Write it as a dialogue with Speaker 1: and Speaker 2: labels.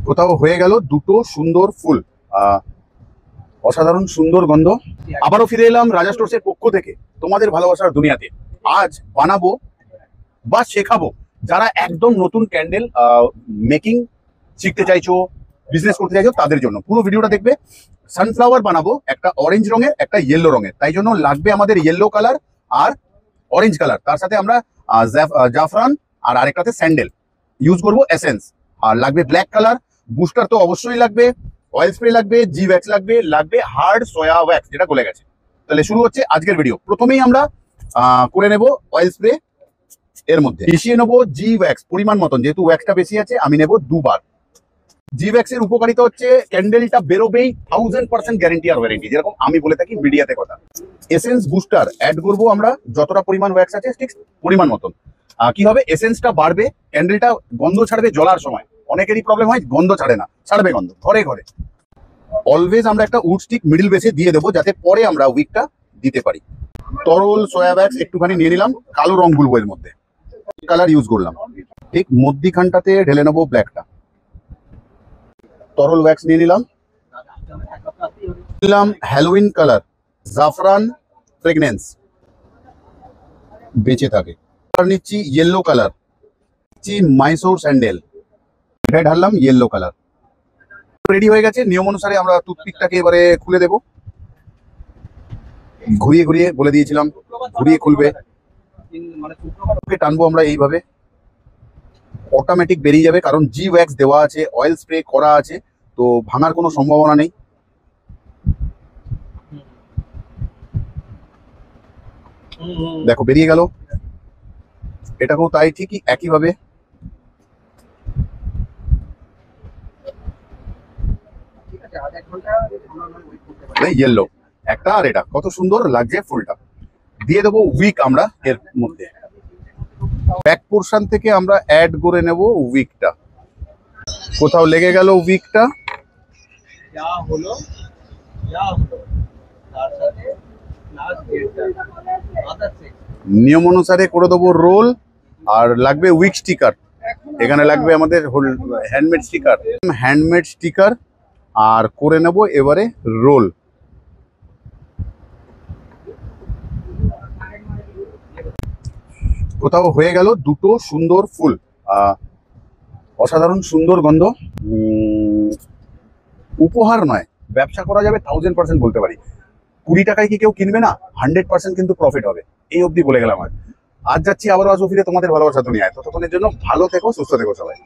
Speaker 1: কোথাও হয়ে গেল দুটো সুন্দর ফুল, অসাধারণ সুন্দর গন্ধ। আবারও ফিরে এলাম রাজা স্টোরসের পক্ষ থেকে তোমাদের ভালোবাসার দুনিয়াতে। আজ বানাবো বা শেখাবো যারা একদম নতুন ক্যান্ডেল মেকিং শিখতে চাইছো, বিজনেস করতে চাইছো, তাদের জন্য পুরো ভিডিওটা দেখবে। সানফ্লাওয়ার বানাবো, একটা অরেঞ্জ রঙের একটা ইয়েলো রঙের, তাই জন্য লাগবে আমাদের ইয়েলো কালার আর অরেঞ্জ কালার। তার সাথে আমরা জাফরান আর আরেকটাতে স্যান্ডেল ইউজ করবো, এসেন্স। আর লাগবে ব্ল্যাক কালার, বুস্টার তো অবশ্যই লাগবে, অয়েল স্প্রে লাগবে, জি ওয়্যাক্স লাগবে, লাগবে হার্ড সোয়া ওয়্যাক্স যেটা গলে গেছে। তাহলে শুরু হচ্ছে আজকের ভিডিও। প্রথমেই আমরা করে নেব অয়েল স্প্রে, এর মধ্যে মিশিয়ে নেবো জি ওয়্যাক্স পরিমাণ মতন, যেহেতু ওয়্যাক্সটা বেশি আছে আমি নেব দুবার। জি ওয়্যাক্স এর উপকারিতা হচ্ছে ক্যান্ডেলটা বেরোবেই 1000% গ্যারেন্টি আর ওয়ারেন্টি, যেরকম আমি বলে থাকি মিডিয়াতে কথা। এসেন্স বুস্টার অ্যাড করবো আমরা, যতটা পরিমাণ ওয়্যাক্স আছে ঠিক পরিমাণ মতন। কি হবে, এসেন্সটা বাড়বে, ক্যান্ডেলটা গন্ধ ছাড়বে জ্বলার সময়। অনেকেরই প্রবলেম হয় গন্ধ ছাড়ে না, ছাড়বে গন্ধ ঘরে ঘরে। অলওয়েজ আমরা একটা উড স্টিক মিডিল বেসে দিয়ে দেবো, যাতে পরে আমরা উইকটা দিতে পারি। তরল সোয়া ওয়্যাক্স একটুখানি নিয়ে নিলাম, কালো রং গুলবো এর মধ্যে, কালার ইউজ করলাম। ঠিক মধ্যিখানটাতে ঢেলে নেবো ব্ল্যাকটা। তরল ওয়্যাক্স নিয়ে নিলাম, হ্যালোইন কালার, জাফরান ফ্রেগনেন্স বেঁচে থাকে। নিচ্ছি ইয়েলো কালার, নিচ্ছি মাইসোর স্যান্ডেল, এটাই ঢাললাম ইয়েলো কালার। রেডি হয়ে গেছে। নিয়ম অনুসারে আমরা টুথপিকটাকে এবারে খুলে দেব। ঘুরিয়ে ঘুরিয়ে বলে দিয়েছিলাম, ঘুরিয়ে খুলবে, টানবো আমরা এইভাবে, অটোমেটিক বেরিয়ে যাবে, কারণ জি ওয়্যাক্স দেওয়া আছে, অয়েল স্প্রে করা আছে, তো ভাঙার কোনো সম্ভাবনা নেই। দেখো বেরিয়ে গেল, এটাকেও তাই ঠিকই একইভাবে। ইয়েলো একটা আর এটা কত সুন্দর লাগছে ফুলটা। দিয়ে দেবো উইক আমরা এর মধ্যে, ব্যাক পোর্শন থেকে আমরা অ্যাড করে নেব উইকটা। কোথাও লেগে গেল উইকটা, নিয়ম অনুসারে করে দেবো রোল। আর লাগবে উইক স্টিকার, এখানে লাগবে আমাদের হ্যান্ডমেড স্টিকার, আর করে নেব এবারে রোল। কোথাও হয়ে গেল দুটো সুন্দর ফুল, অসাধারণ সুন্দর গন্ধ। উপহার নয়, ব্যবসা করা যাবে 1000% বলতে পারি। 20 টাকায় কি কেউ কিনবে না? 100% কিন্তু প্রফিট হবে, এই অবধি বলে গেলাম। আজ যাচ্ছি, আবারও আসবো ফিরে তোমাদের ভালোবাসা দুনিয়ায়। ততক্ষণের জন্য ভালো থেকো, সুস্থ থেকো সবাই।